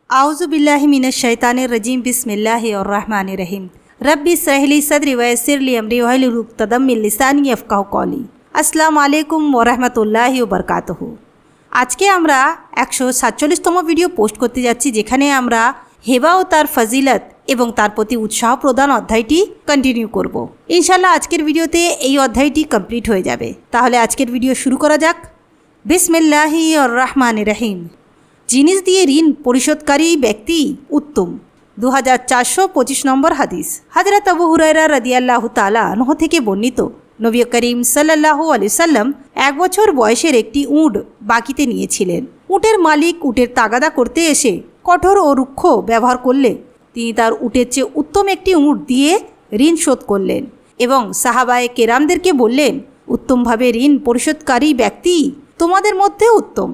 आउज़ुबिल्लाहि मिनश्शैतानिर्रजीम बिस्मिल्लाहिर्रहमानिर्रहीम रब्बि इश्रह ली सदरी वयस्सिर ली अमरी वहलुल उक़्दतम मिन लिसानी यफ़क़हू क़ौली। আসসালামু আলাইকুম ওয়া রাহমাতুল্লাহি ওয়া বারাকাতুহু। আজকে আমরা 147তম ভিডিও পোস্ট করতে যাচ্ছি, যেখানে আমরা হেবা ও তার ফজিলত এবং তার প্রতি উৎসাহ প্রদান অধ্যায়টি কন্টিনিউ করব। ইনশাআল্লাহ আজকের ভিডিওতে এই অধ্যায়টি কমপ্লিট হয়ে যাবে। তাহলে আজকের ভিডিও শুরু করা যাক। বিসমিল্লাহির রহমানির রহিম। জিনিস দিয়ে ঋণ পরিশোধকারী ব্যক্তি উত্তম। 2425 নম্বর হাদিস। হযরত আবু হুরায়রা রাদিয়াল্লাহু তাআলা আনহু থেকে বর্ণিত, নবী করিম সাল্লাল্লাহু আলাইহি সাল্লাম 1 বছর বয়সের একটি উট বাকিতে নিয়েছিলেন। উটের মালিক উটের তাগাদা করতে এসে কঠোর ও রুক্ষ ব্যবহার করলে তিনি তার উটের চেয়ে উত্তম একটি উট দিয়ে ঋণ শোধ করলেন এবং সাহাবায়ে কেরামদেরকে বললেন, উত্তমভাবে ঋণ পরিশোধকারী ব্যক্তি তোমাদের মধ্যে উত্তম।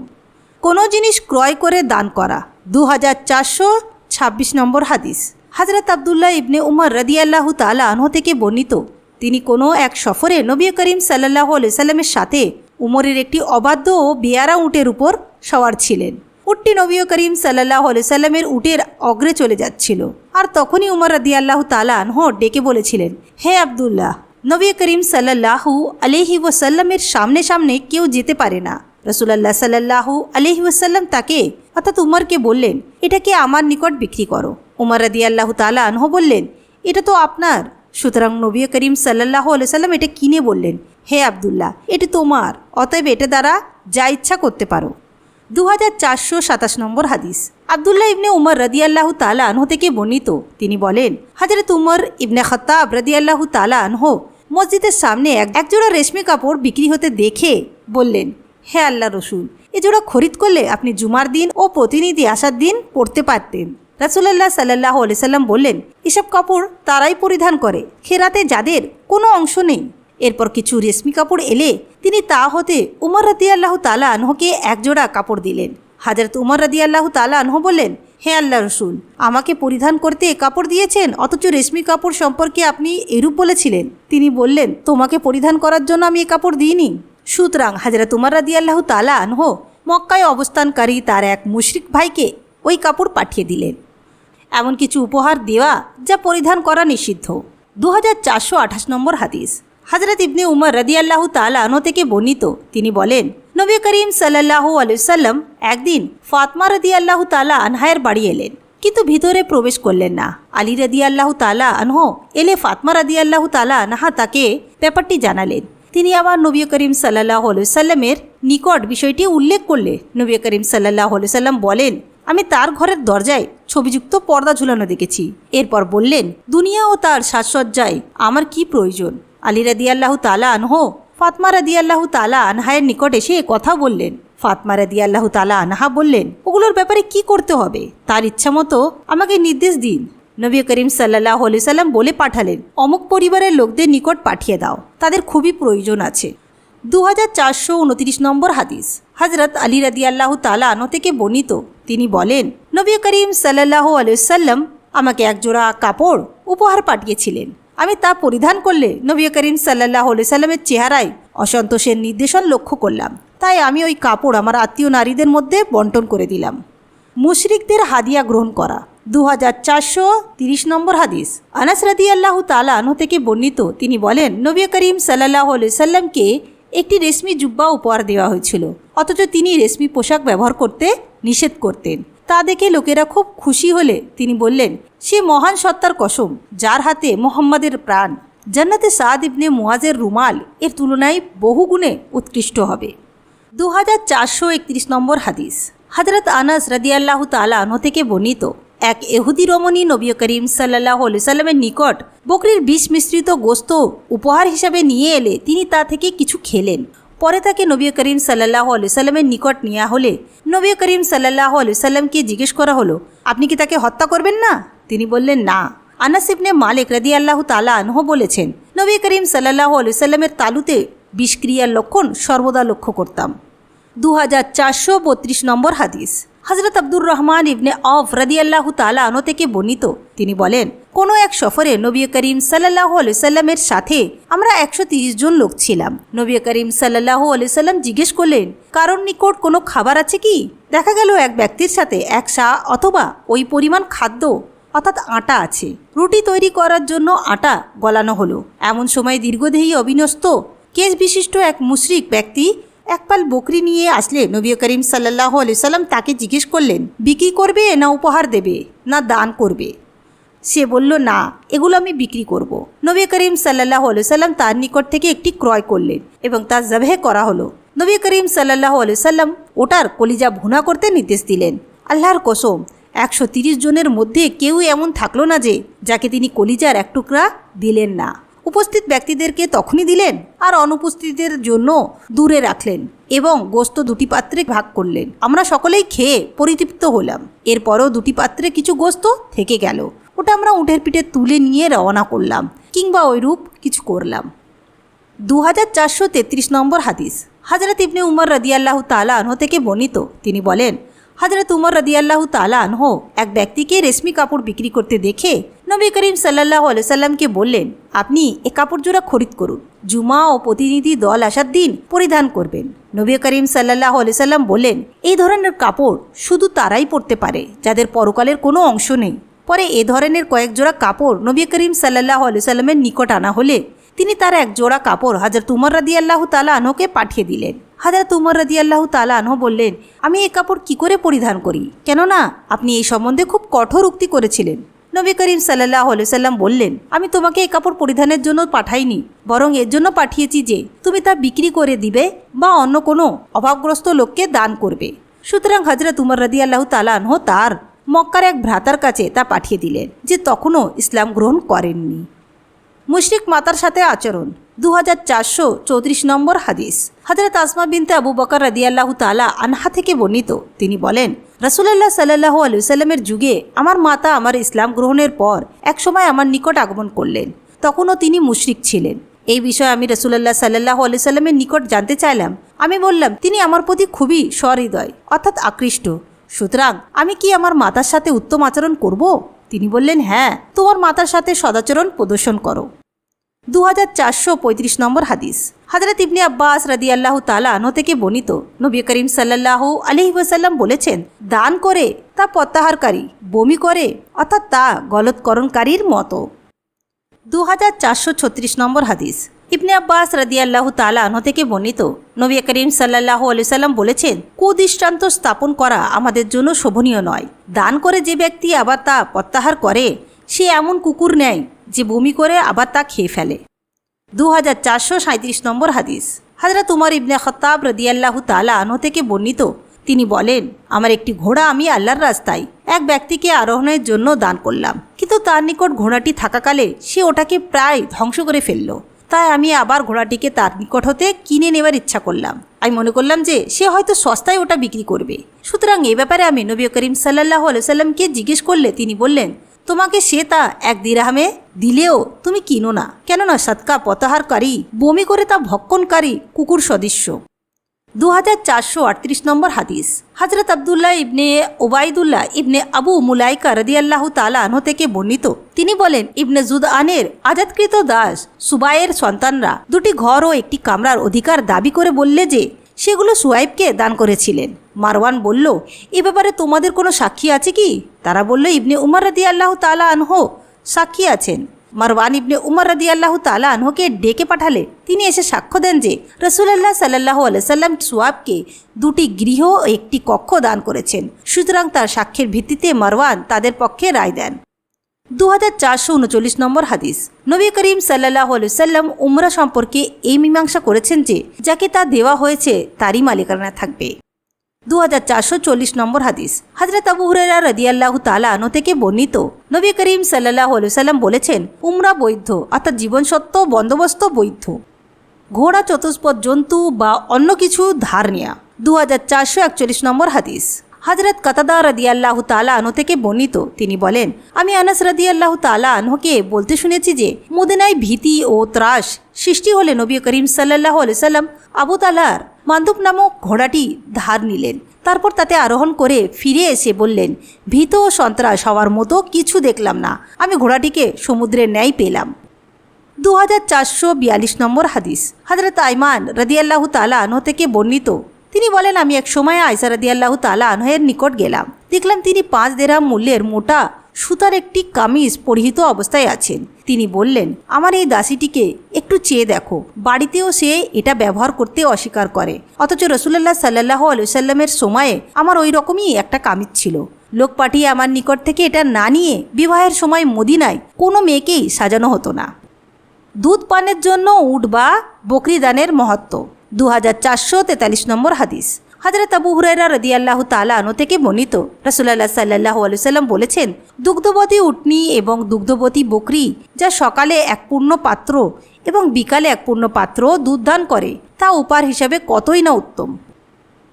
কোনো জিনিস ক্রয় করে দান করা। 2426 নম্বর হাদিস। হযরত আব্দুল্লাহ ইবনে উমর রাদিয়াল্লাহু তাআলা আনহু থেকে বর্ণিত, তিনি কোনো এক সফরে নবী করিম সাল্লাল্লাহু আলাইহি সাল্লামের সাথে উমরের একটি অবাধ্য ও বেয়ারা উটের উপর সওয়ার ছিলেন। উটটি নবী করিম সাল্লাল্লাহু আলাইহি সাল্লামের উটের অগ্রে চলে যাচ্ছিল, আর তখনই উমর রাদিয়াল্লাহু তাআলা আনহু ডেকে বলেছিলেন, হে আব্দুল্লাহ, নবী করিম সাল্লাল্লাহু আলাইহি ওয়াসাল্লামের সামনে সামনে কেউ যেতে পারে না। রাসূলুল্লাহ সাল্লাল্লাহু আলাইহি ওয়াসাল্লাম তাকে অর্থাৎ উমরকে বললেন, এটাকে আমার নিকট বিক্রি করো। উমর রাদিয়াল্লাহু তাআলা আনহু বললেন, এটা তো আপনার। সুতরাং নবী করিম সাল্লাল্লাহু আলাইহি সাল্লাম এটা কিনে বললেন, হে আব্দুল্লাহ, এটি তোমার, অতএব এটা দ্বারা যা ইচ্ছা করতে পারো। 2427 নম্বর হাদিস। আব্দুল্লাহ ইবনে উমর রাদিয়াল্লাহু তাআলা আনহু থেকে বর্ণিত, তিনি বলেন, হযরত উমর ইবনে খাত্তাব রাদিয়াল্লাহু তাআলা আনহু মসজিদের সামনে এক জোড়া রেশমি কাপড় বিক্রি হতে দেখে বললেন, হে আল্লাহ রসুল, এ জোড়া খরিদ করলে আপনি জুমার দিন ও প্রতিনিধি আসার দিন পরতে পারতেন। রাসূলুল্লাহ সাল্লাল্লাহু আলাইহি সাল্লাম বললেন, এসব কাপড় তারাই পরিধান করে খেরাতে যাদের কোনো অংশ নেই। এরপর কিছু রেশমি কাপড় এলে তিনি তা হতে উমর রাদিয়াল্লাহু তাআলা আনহুকে এক জোড়া কাপড় দিলেন। হযরত উমর রাদিয়াল্লাহু তাআলা আনহু বললেন, হে আল্লাহ রসুল, আমাকে পরিধান করতে কাপড় দিয়েছেন, অথচ রেশমি কাপড় সম্পর্কে আপনি এরূপ বলেছিলেন। তিনি বললেন, তোমাকে পরিধান করার জন্য আমি এ কাপড় দিইনি। সুতরাং হযরত উমর রাদিয়াল্লাহু তাআলা আনহু মক্কায় অবস্থানকারী তার এক মুশরিক ভাইকে ওই কাপড় পাঠিয়ে দিলেন। এমন কিছু উপহার দেওয়া যা পরিধান করা নিষিদ্ধ। 2428 নম্বর হাদিস। হযরত ইবনে উমর রাদিয়াল্লাহু তাআলা আনহু থেকে বর্ণিত, তিনি বলেন, নবী করিম সাল্লাল্লাহু আলাইহি সাল্লাম একদিন ফাতিমা রাদিয়াল্লাহু তাআলা আনহার বাড়ি এলেন, কিন্তু ভিতরে প্রবেশ করলেন না। আলী রাদিয়াল্লাহু তাআলা আনহু এলে ফাতিমা রাদিয়াল্লাহু তাআলা আনহা তাকে ব্যাপারটি জানালেন। তিনি আবার নবী করিম সাল্লাল্লাহু আলাইহি সাল্লামের নিকট বিষয়টি উল্লেখ করলে নবী করিম সাল্লাল্লাহু আলাইহি সাল্লাম বলেন, আমি তার ঘরের দরজায় ছবিযুক্ত পর্দা ঝুলানো দেখেছি। এরপর বললেন, দুনিয়া ও তার সাজসজ্জায় আমার কি প্রয়োজন? আলী রাদিয়াল্লাহু তাআলা আনহু ফাতিমা রাদিয়াল্লাহু তাআলা আনহায়ের নিকট এসে কথা বললেন। ফাতিমা রাদিয়াল্লাহু তাআলা আনহা বললেন, ওগুলোর ব্যাপারে কি করতে হবে তার ইচ্ছা মতো আমাকে নির্দেশ দিন। নবী করিম সাল্লাল্লাহু আলাইহি সাল্লাম বলে পাঠালেন, অমুক পরিবারের লোকদের নিকট পাঠিয়ে দাও, তাদের খুবই প্রয়োজন আছে। 2429 নম্বর হাদিস। হযরত আলী রাদিয়াল্লাহু তাআলা আনহু থেকে বর্ণিত, তিনি বলেন, নবী করিম সাল্লাল্লাহু আলাইহি সাল্লাম আমাকে এক জোড়া কাপড় উপহার পাঠিয়েছিলেন। আমি তা পরিধান করলে নবী করিম সাল্লাল্লাহু আলাইহি সাল্লামের চেহারায় অসন্তোষের নির্দেশন লক্ষ্য করলাম, তাই আমি ওই কাপড় আমার আত্মীয় নারীদের মধ্যে বন্টন করে দিলাম। মুশরিকদের হাদিয়া গ্রহণ করা। 2430 নম্বর হাদিস। আনাস রাদিয়াল্লাহু তাআলা আনহু থেকে বর্ণিত, তিনি বলেন, নবী করিম সাল্লাল্লাহু আলাইহি সাল্লামকে একটি রেশমি জুব্বা উপহার দেওয়া হয়েছিল, অথচ তিনি রেশমি পোশাক ব্যবহার করতে নিষেধ করতেন। তা দেখে লোকেরা খুব খুশি হলে তিনি বললেন, সে মহান সত্তার কসম যার হাতে মুহাম্মাদের প্রাণ, জান্নাতে সাদ ইবনে মুআজের রুমাল এর তুলনায় বহুগুণে উৎকৃষ্ট হবে। 2431 নম্বর হাদিস। হযরত আনাস রাদিয়াল্লাহু তাআলা আনহু থেকে বর্ণিত, এক ইহুদি রমণী নবী করিম সাল্লাল্লাহু আলাইহি সাল্লামের নিকট বকরির বিষ মিশ্রিত গোশত উপহার হিসাবে নিয়ে এলে তিনি তা থেকে কিছু খেলেন। পরে তাকে নবী করিম সাল্লাল্লাহু আলাইহি সাল্লামের নিকট নেওয়া হলে নবী করিম সাল্লাল্লাহু আলাইহি সাল্লামকে জিজ্ঞেস করা হলো, আপনি কি তাকে হত্যা করবেন না? তিনি বললেন, না। আনাস ইবনে মালিক রাদিয়াল্লাহু তাআলা আনহু বলেছেন, নবী করিম সাল্লাল্লাহু আলাইহি সাল্লামের তালুতে বিষক্রিয়ার লক্ষণ সর্বদা লক্ষ্য করতাম। 2432 নম্বর হাদিস। হযরত আব্দুর রহমান ইবনে আওফ রাদিয়াল্লাহু তাআলা আনহু থেকে বর্ণিত, তিনি বলেন, কোনো এক সফরে নবী করিম সাল্লাল্লাহু আলাইহি সাল্লামের সাথে আমরা 130 জন লোক ছিলাম। নবী করিম সাল্লাল্লাহু আলাইহি সাল্লাম জিজ্ঞেস করলেন, কারোর নিকট কোনো খাবার আছে কি? দেখা গেল এক ব্যক্তির সাথে এক সা অথবা ওই পরিমাণ খাদ্য অর্থাৎ আটা আছে। রুটি তৈরি করার জন্য আটা গলানো হলো। এমন সময় দীর্ঘদেহী অবিন্যস্ত কেশ বিশিষ্ট এক মুশরিক ব্যক্তি এক পাল বকরি নিয়ে আসলে নবী করিম সাল্লাল্লাহু আলাইহি সাল্লাম তাকে জিজ্ঞেস করলেন, বিক্রি করবে না উপহার দেবে না দান করবে? সে বলল, না, এগুলো আমি বিক্রি করব। নবী করিম সাল্লাল্লাহু আলাইহি সাল্লাম তার নিকট থেকে একটি ক্রয় করলেন এবং তা জবাহ করা হলো। নবী করিম সাল্লাল্লাহু আলাইহি সাল্লাম ওটার কলিজা ভুনা করতে নির্দেশ দিলেন। আল্লাহর কসম, 130 জনের মধ্যে কেউ এমন থাকলো না যে যাকে তিনি কলিজার এক টুকরা দিলেন না। উপস্থিত ব্যক্তিদেরকে তখনই দিলেন আর অনুপস্থিতদের জন্য দূরে রাখলেন এবং গোস্ত 2টি পাত্রে ভাগ করলেন। আমরা সকলেই খেয়ে পরিতৃপ্ত হলাম। এরপরও 2টি পাত্রে কিছু গোস্ত থেকে গেল। ওটা আমরা উটের পিঠে তুলে নিয়ে রওনা করলাম কিংবা ওইরূপ কিছু করলাম। 2433 নম্বর হাদিস। হযরত ইবনে উমর রাদিয়াল্লাহু তাআলা আনহু থেকে বর্ণিত, তিনি বলেন, হযরত উমর রাদিয়াল্লাহু তাআলা আনহু এক ব্যক্তিকে রেশমি কাপড় বিক্রি করতে দেখে নবী করিম সাল্লাল্লাহু আলাইহি সাল্লামকে বললেন, আপনি এ কাপড় জোড়া খরিদ করুন, জুমা ও প্রতিনিধি দল আসার দিন পরিধান করবেন। নবী করিম সাল্লাল্লাহু আলাইহি সাল্লাম বললেন, এই ধরনের কাপড় শুধু তারাই পরতে পারে যাদের পরকালের কোনো অংশ নেই। পরে এ ধরনের কয়েক জোড়া কাপড় নবী করিম সাল্লাল্লাহু আলাইহি সাল্লামের নিকট আনা হলে তিনি তার এক জোড়া কাপড় হযরত উমর রাদিয়াল্লাহু তাআলা আনহুকে পাঠিয়ে দিলেন। হযরত উমর রাদিয়াল্লাহু তাআলা আনহু বললেন, আমি এই কাপড় কি করে পরিধান করি? কেননা আপনি এই সম্বন্ধে খুব কঠোর উক্তি করেছিলেন। নবী করিম সাল্লাল্লাহু আলাইহি সাল্লাম বললেন, আমি তোমাকে এই কাপড় পরিধানের জন্য পাঠাইনি, বরং এর জন্য পাঠিয়েছি যে তুমি তা বিক্রি করে দিবে বা অন্য কোনো অভাবগ্রস্ত লোককে দান করবে। সুতরাং হযরত উমর রাদিয়াল্লাহু তাআলা আনহু তার মক্কার এক ভ্রাতার কাছে তা পাঠিয়ে দিলেন, যে তখনও ইসলাম গ্রহণ করেননি। মুশরিক মাতার সাথে আচরণ। 2434 নম্বর হাদিস। হযরত আসমা বিনতে আবু বকর রাদিয়াল্লাহু তাআলা আনহা থেকে বর্ণিত, তিনি বলেন, রাসূলুল্লাহ সাল্লাল্লাহু আলাইহি ওয়াসাল্লামের যুগে আমার মাতা আমার ইসলাম গ্রহণের পর একসময় আমার নিকট আগমন করলেন। তখনও তিনি মুশরিক ছিলেন। এই বিষয়ে আমি রাসূলুল্লাহ সাল্লাল্লাহু আলাইহি ওয়াসাল্লামের নিকট জানতে চাইলাম। আমি বললাম, তিনি আমার প্রতি খুবই সহৃদয় অর্থাৎ আকৃষ্ট। সুতরাং আমি কি আমার মাতার সাথে উত্তম আচরণ করব? তিনি বললেন, হ্যাঁ, তোমার মাতার সাথে সদাচরণ প্রদর্শন করো। 2435 নম্বর হাদিস। হযরত ইবনে আব্বাস রাদিয়াল্লাহু তাআলা আনহু থেকে বর্ণিত, নবী করিম সাল্লাল্লাহু আলাইহি ওয়াসাল্লাম বলেছেন, দান করে তা প্রত্যাহারকারী, বমি করে অর্থাৎ তা গলৎকরণকারীর মতো। 2436 নম্বর হাদিস। ইবনে আব্বাস রাদিয়াল্লাহু তাআলা আনহু থেকে বর্ণিত, নবী করিম সাল্লাল্লাহু আলাইহি ওয়াসাল্লাম বলেছেন, কুদৃষ্টান্ত স্থাপন করা আমাদের জন্য শোভনীয় নয়। দান করে যে ব্যক্তি আবার তা প্রত্যাহার করে সে এমন কুকুর নেয় যে বমি করে আবার তা খেয়ে ফেলে। 2437 নম্বর হাদিস। হযরত উমর ইবনে খাত্তাব রাদিয়াল্লাহু তাআলা আনহু থেকে বর্ণিত, তিনি বলেন, আমার একটি ঘোড়া আমি আল্লাহর রাস্তায় এক ব্যক্তিকে আরোহণের জন্য দান করলাম, কিন্তু তার নিকট ঘোড়াটি থাকাকালে সে ওটাকে প্রায় ধ্বংস করে ফেলল। তাই আমি আবার ঘোড়াটিকে তার নিকট হতে কিনে নেবার ইচ্ছা করলাম। আমি মনে করলাম যে সে হয়তো সস্তায় ওটা বিক্রি করবে। সুতরাং এ ব্যাপারে আমি নবী করিম সাল্লাল্লাহু আলাইহি ওয়াসাল্লামকে জিজ্ঞেস করলে তিনি বললেন, তোমাকে সে তা 1 দিরহামে দিলেও তুমি কিনো না, কেননা সদকা প্রত্যাহারকারী, বমি করে তা ভক্ষণকারী কুকুর সদৃশ্য। 2438 নম্বর হাদিস। হযরত আব্দুল্লাহ ইবনে ওবাইদুল্লাহ ইবনে আবু মুলাইকা রাদিয়াল্লাহু তাআলা আনহু থেকে বর্ণিত, তিনি বলেন, ইবনে জুদআনের আজাদকৃত দাস সুবাইয়ের সন্তানরা 2টি ঘর ও একটি কামরার অধিকার দাবি করে বললে যে সেগুলো সুয়াইবকে দান করেছিলেন। মারওয়ান বলল, এ ব্যাপারে তোমাদের কোনো সাক্ষী আছে কি? তারা বলল, ইবনে উমর রাদিয়াল্লাহু তাআলা আনহু সাক্ষী আছেন। মারওয়ান ইবনে উমর রাদিয়াল্লাহু তাআলা আনহুকে ডেকে পাঠালে তিনি এসে সাক্ষ্য দেন যে রাসূলুল্লাহ সাল্লাল্লাহু আলাইহি সাল্লাম সুয়াবকে 2টি গৃহ ও একটি কক্ষ দান করেছেন। সুতরাং তার সাক্ষ্যের ভিত্তিতে মারওয়ান তাদের পক্ষে রায় দেন। 2439 নম্বর হাদিস। নবী করিম সাল্লাল্লাহু আলাইহি সাল্লাম উমরা সম্পর্কে এই মীমাংসা করেছেন যে যাকে তা দেওয়া হয়েছে তারই মালিকানা থাকবে। 2440 নম্বর হাদিস। হযরত আবু হুরায়রা রাদিয়াল্লাহু তাআলা আনহু থেকে বর্ণিত, নবী করিম সাল্লাল্লাহু আলাইহি সাল্লাম বলেছেন, উমরা বৈধ অর্থাৎ জীবনসত্ত্ব বন্দোবস্ত বৈধ, ঘোড়া, চতুষ্পদ জন্তু বা অন্য কিছু ধার নেয়া। 2441 নম্বর হাদিস। হযরত কাতাদা রাদিয়াল্লাহু তাআলা আনহু থেকে বর্ণিত, তিনি বলেন, আমি আনাস রাদিয়াল্লাহু তাআলা আনহুকে বলতে শুনেছি যে মদিনায় ভীতি ও ত্রাস সৃষ্টি হলে নবী করিম সাল্লাল্লাহু আলাইহি সাল্লাম আবু তালহার মানদুব নামক ঘোড়াটি ধার নিলেন। তারপর তাতে আরোহণ করে ফিরে এসে বললেন, ভীত ও সন্ত্রাস হওয়ার মতো কিছু দেখলাম না, আমি ঘোড়াটিকে সমুদ্রের ন্যায় পেলাম। 2442 নম্বর হাদিস। হযরত আইমান রাদিয়াল্লাহু তাআলা আনহু থেকে বর্ণিত, তিনি বলেন, আমি এক সময় আয়েশা রাদিয়াল্লাহু তাআলা আনহের নিকট গেলাম। দেখলাম তিনি 5 দিরহাম মূল্যের মোটা সুতার একটি কামিজ পরিহিত অবস্থায় আছেন। তিনি বললেন, আমার এই দাসীটিকে একটু চেয়ে দেখো। বাড়িতেও সে এটা ব্যবহার করতে অস্বীকার করে, অথচ রাসূলুল্লাহ সাল্লাল্লাহু আলাইহি ওয়াসাল্লামের সময়ে আমার ওই রকমই একটা কামিজ ছিল। লোক পাঠিয়ে আমার নিকট থেকে এটা না নিয়ে বিবাহের সময় মদিনায় কোনো মেয়েকেই সাজানো হতো না। দুধ পানের জন্য উট বা বকরি দানের মহত্ব। 2443 নম্বর হাদিস। হযরত আবু হুরায়রা রাদিয়াল্লাহু তাআলা আনহু থেকে বর্ণিত, রাসূলুল্লাহ সাল্লাল্লাহু আলাইহি ওয়াসাল্লাম বলেছেন, দুগ্ধবতী উটনি এবং দুগ্ধবতী বকরি যা সকালে এক পূর্ণ পাত্র এবং বিকালে এক পূর্ণ পাত্র দুধ দান করে, তা উপহার হিসাবে কতই না উত্তম।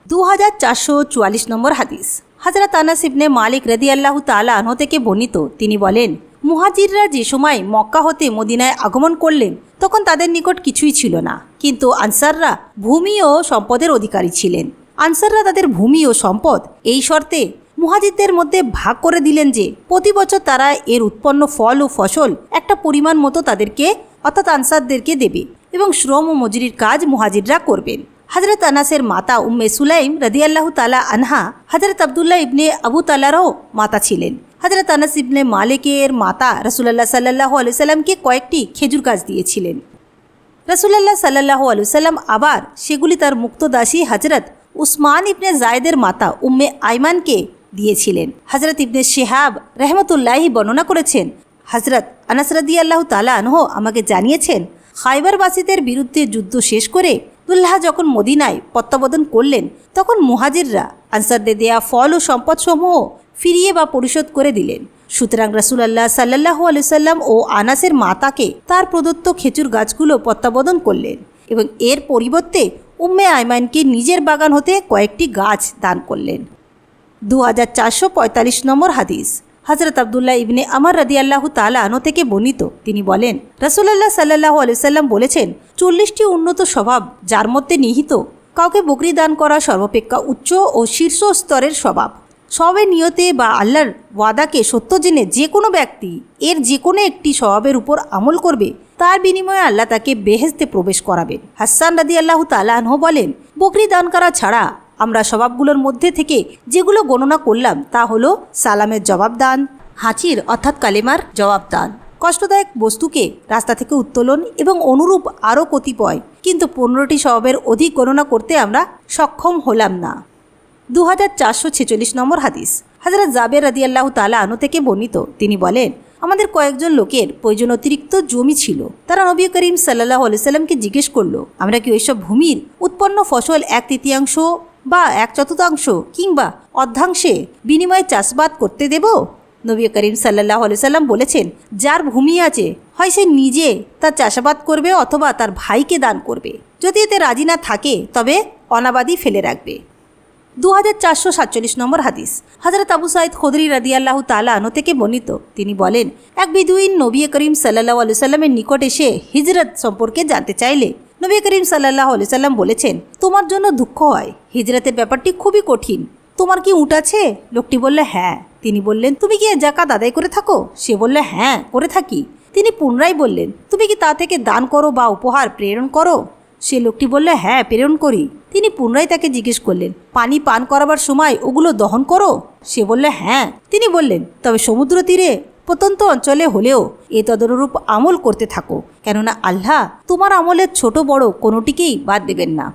2444 নম্বর হাদিস। হযরত আনাস ইবনে মালিক রাদিয়াল্লাহু তাআলা আনহু থেকে বর্ণিত, তিনি বলেন, মুহাজিররা যে সময় মক্কা হতে মদিনায় আগমন করলেন তখন তাদের নিকট কিছুই ছিল না, কিন্তু আনসাররা ভূমি ও সম্পদের অধিকারী ছিলেন। আনসাররা তাদের ভূমি ও সম্পদ এই শর্তে মুহাজিরদের মধ্যে ভাগ করে দিলেন যে প্রতি বছর তারা এর উৎপন্ন ফল ও ফসল একটা পরিমাণ মতো তাদেরকে অর্থাৎ আনসারদেরকে দেবে এবং শ্রম ও মজুরির কাজ মুহাজিররা করবেন। হযরত আনাসের মাতা উম্মে সুলাইম রাদিয়াল্লাহু তাআলা আনহা হযরত আব্দুল্লাহ ইবনে আবু তালারও মাতা ছিলেন। হযরত আনাস ইবনে মালিকের মাতা রাসূলুল্লাহ সাল্লাল্লাহু আলাইহি সাল্লামকে কয়েকটি খেজুর গাছ দিয়েছিলেন। রাসূলুল্লাহ সাল্লাল্লাহু আলাইহি সাল্লাম আবার সেগুলি তার মুক্ত দাসী হযরত উসমান ইবনে জায়েদের মাতা উম্মে আইমানকে দিয়েছিলেন। হযরত ইবনে শিহাব রাহমাতুল্লাহি বর্ণনা করেছেন, হযরত আনাস রাদিয়াল্লাহু তাআলা আনহু আমাকে জানিয়েছেন, খায়বারবাসীদের বিরুদ্ধে যুদ্ধ শেষ করে রাসূলুল্লাহ যখন মদিনায় প্রত্যাবর্তন করলেন তখন মুহাজিররা আনসারদের দেয়া ফল ও সম্পদসমূহ ফিরিয়ে বা পরিশোধ করে দিলেন। সুতরাং রাসূলুল্লাহ সাল্লাল্লাহু আলাইহি সাল্লাম ও আনাসের মাতাকে তার প্রদত্ত খেজুর গাছগুলো প্রত্যাবর্তন করলেন এবং এর পরিবর্তে উম্মে আইমানকে নিজের বাগান হতে কয়েকটি গাছ দান করলেন। 2445 নম্বর হাদিস। হযরত আব্দুল্লাহ ইবনে আমর রাদিয়াল্লাহু তাআলা আনহু থেকে বর্ণিত, তিনি বলেন, রাসূলুল্লাহ সাল্লাল্লাহু আলাইহি সাল্লাম বলেছেন, 40টি উন্নত স্বভাব যার মধ্যে নিহিত কাউকে বকরি দান করা সর্বাপেক্ষা উচ্চ ও শীর্ষ স্তরের স্বভাব। সবের নিয়তে বা আল্লাহর ওয়াদাকে সত্য জেনে যে কোনো ব্যক্তি এর যে কোনো একটি স্বভাবের উপর আমল করবে তার বিনিময়ে আল্লাহ তাকে বেহেশতে প্রবেশ করাবেন। হাসান রাদিয়াল্লাহু তাআলা আনহু বলেন, বকরি দান করা ছাড়া আমরা স্বভাবগুলোর মধ্যে থেকে যেগুলো গণনা করলাম তা হলো সালামের জবাব দান, হাঁচির অর্থাৎ কালেমার জবাব দান, কষ্টদায়ক বস্তুকে রাস্তা থেকে উত্তোলন এবং অনুরূপ আরও কতিপয়, কিন্তু 15টি স্বভাবের অধিক গণনা করতে আমরা সক্ষম হলাম না। 2446 নম্বর হাদিস। হযরত জাবের রাদিয়াল্লাহু তাআলা আনহু থেকে বর্ণিত, তিনি বলেন, আমাদের কয়েকজন লোকের প্রয়োজন অতিরিক্ত জমি ছিল। তারা নবী করিম সাল্লাল্লাহু আলাইহি সাল্লামকে জিজ্ঞেস করলো, আমরা কি ওইসব ভূমির উৎপন্ন ফসল 1/3 বা 1/4 কিংবা অর্ধাংশে বিনিময়ে চাষবাদ করতে দেব? নবী করিম সাল্লাল্লাহু আলাইহি সাল্লাম বলেছেন, যার ভূমি আছে হয় সে নিজে তার চাষাবাদ করবে অথবা তার ভাইকে দান করবে। যদি এতে রাজি না থাকে তবে অনাবাদি ফেলে রাখবে। 2447 নম্বর হাদিস। হযরত আবু সাঈদ খুদরি রাদিয়াল্লাহু তাআলা আনহু থেকে বর্ণিত, তিনি বলেন, এক বেদুইন নবী করিম সাল্লাল্লাহু আলাইহি সাল্লামের নিকট এসে হিজরত সম্পর্কে জানতে চাইলে নবী করিম সাল্লাল্লাহু আলাইহি সাল্লাম বলেছেন, তোমার জন্য দুঃখ হয়, হিজরতের ব্যাপারটি খুবই কঠিন। তোমার কি উট আছে? লোকটি বললে, হ্যাঁ। তিনি বললেন, তুমি কি যাকাত আদায় করে থাকো? সে বললে, হ্যাঁ, করে থাকি। তিনি পুনরায় বললেন, তুমি কি তা থেকে দান করো বা উপহার প্রেরণ করো? সে লোকটি বললে, হ্যাঁ, প্রেরণ করি। তিনি পুনরায় তাকে জিজ্ঞেস করলেন, পানি পান করাবার সময় ওগুলো দহন করো? সে বললে, হ্যাঁ। তিনি বললেন, তবে সমুদ্র তীরে প্রত্যন্ত অঞ্চলে হলেও এ তদনুরূপ আমল করতে থাকো, কেননা আল্লাহ তোমার আমলের ছোট বড় কোনোটিকেই বাদ দেবেন না।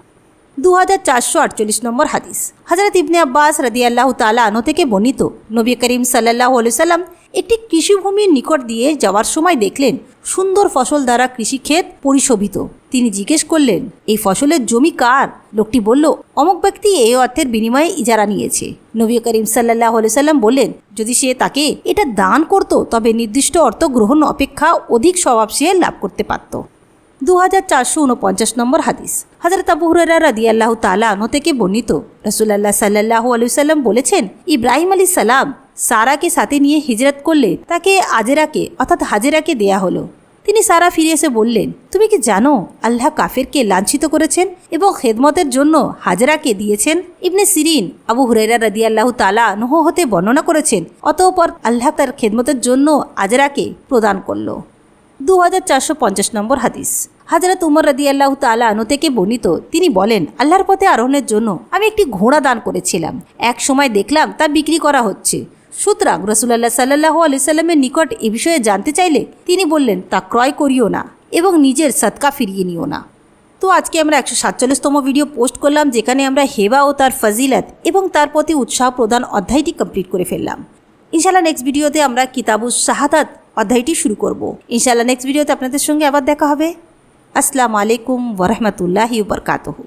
2448 নম্বর হাদিস। হযরত ইবনে আব্বাস রাদিয়াল্লাহু তাআলা আনহু থেকে বর্ণিত, নবী করিম সাল্লাল্লাহু আলাইহি সাল্লাম একটি কৃষিভূমির নিকট দিয়ে যাওয়ার সময় দেখলেন সুন্দর ফসল দ্বারা কৃষিক্ষেত পরিশোভিত। তিনি জিজ্ঞেস করলেন, এই ফসলের জমি কার? লোকটি বলল, অমুক ব্যক্তি এই অর্থের বিনিময়ে ইজারা নিয়েছে। নবী করিম সাল্লাল্লাহু আলাইহি সাল্লাম বললেন, যদি সে তাকে এটা দান করত তবে নির্দিষ্ট অর্থ গ্রহণ অপেক্ষা অধিক স্বভাব সে লাভ করতে পারত। 2449 নম্বর হাদিস। হযরত আবু হুরায়রা রাদিয়াল্লাহু তাআলা আনহু থেকে বর্ণিত, রাসূলুল্লাহ সাল্লাল্লাহু আলাইহি সাল্লাম বলেছেন, ইব্রাহিম আলাইহিস সালাম সারাকে সাথে নিয়ে হিজরত করলে তাকে আজেরাকে অর্থাৎ হাজেরাকে দেয়া হলো। তিনি সারা ফিরে এসে বললেন, তুমি কি জানো আল্লাহ কাফেরকে লাঞ্ছিত করেছেন এবং খেদমতের জন্য হাজরাকে দিয়েছেন? ইবনে সিরিন আবু হুরায়রা রাদিয়াল্লাহু তাআলা আনহু হতে বর্ণনা করেছেন, অতঃপর আল্লাহ তার খেদমতের জন্য আজরাকে প্রদান করল। 2450 নম্বর হাদিস। হযরত উমর রাদিয়াল্লাহু তাআলা আনহু থেকে বর্ণিত, তিনি বলেন, আল্লাহর পথে আরোহণের জন্য আমি একটি ঘোড়া দান করেছিলাম। এক সময় দেখলাম তা বিক্রি করা হচ্ছে। সুতরাং রাসূলুল্লাহ সাল্লাল্লাহু আলাইহি সাল্লামের নিকট এ বিষয়ে জানতে চাইলে তিনি বললেন, তা ক্রয় করিও না এবং নিজের সদকা ফিরিয়ে নিও না। তো আজকে আমরা 147তম ভিডিও পোস্ট করলাম, যেখানে আমরা হেবা ও তার ফজিলত এবং তার প্রতি উৎসাহ প্রদান অধ্যায়টি কমপ্লিট করে ফেললাম। ইনশাআল্লাহ নেক্সট ভিডিওতে আমরা কিতাবুস শাহাদাত অধ্যায়টি শুরু করব। ইনশাআল্লাহ নেক্সট ভিডিওতে আপনাদের সঙ্গে আবার দেখা হবে। আসসালামু আলাইকুম ওয়া রাহমাতুল্লাহি ওয়া বারাকাতুহু।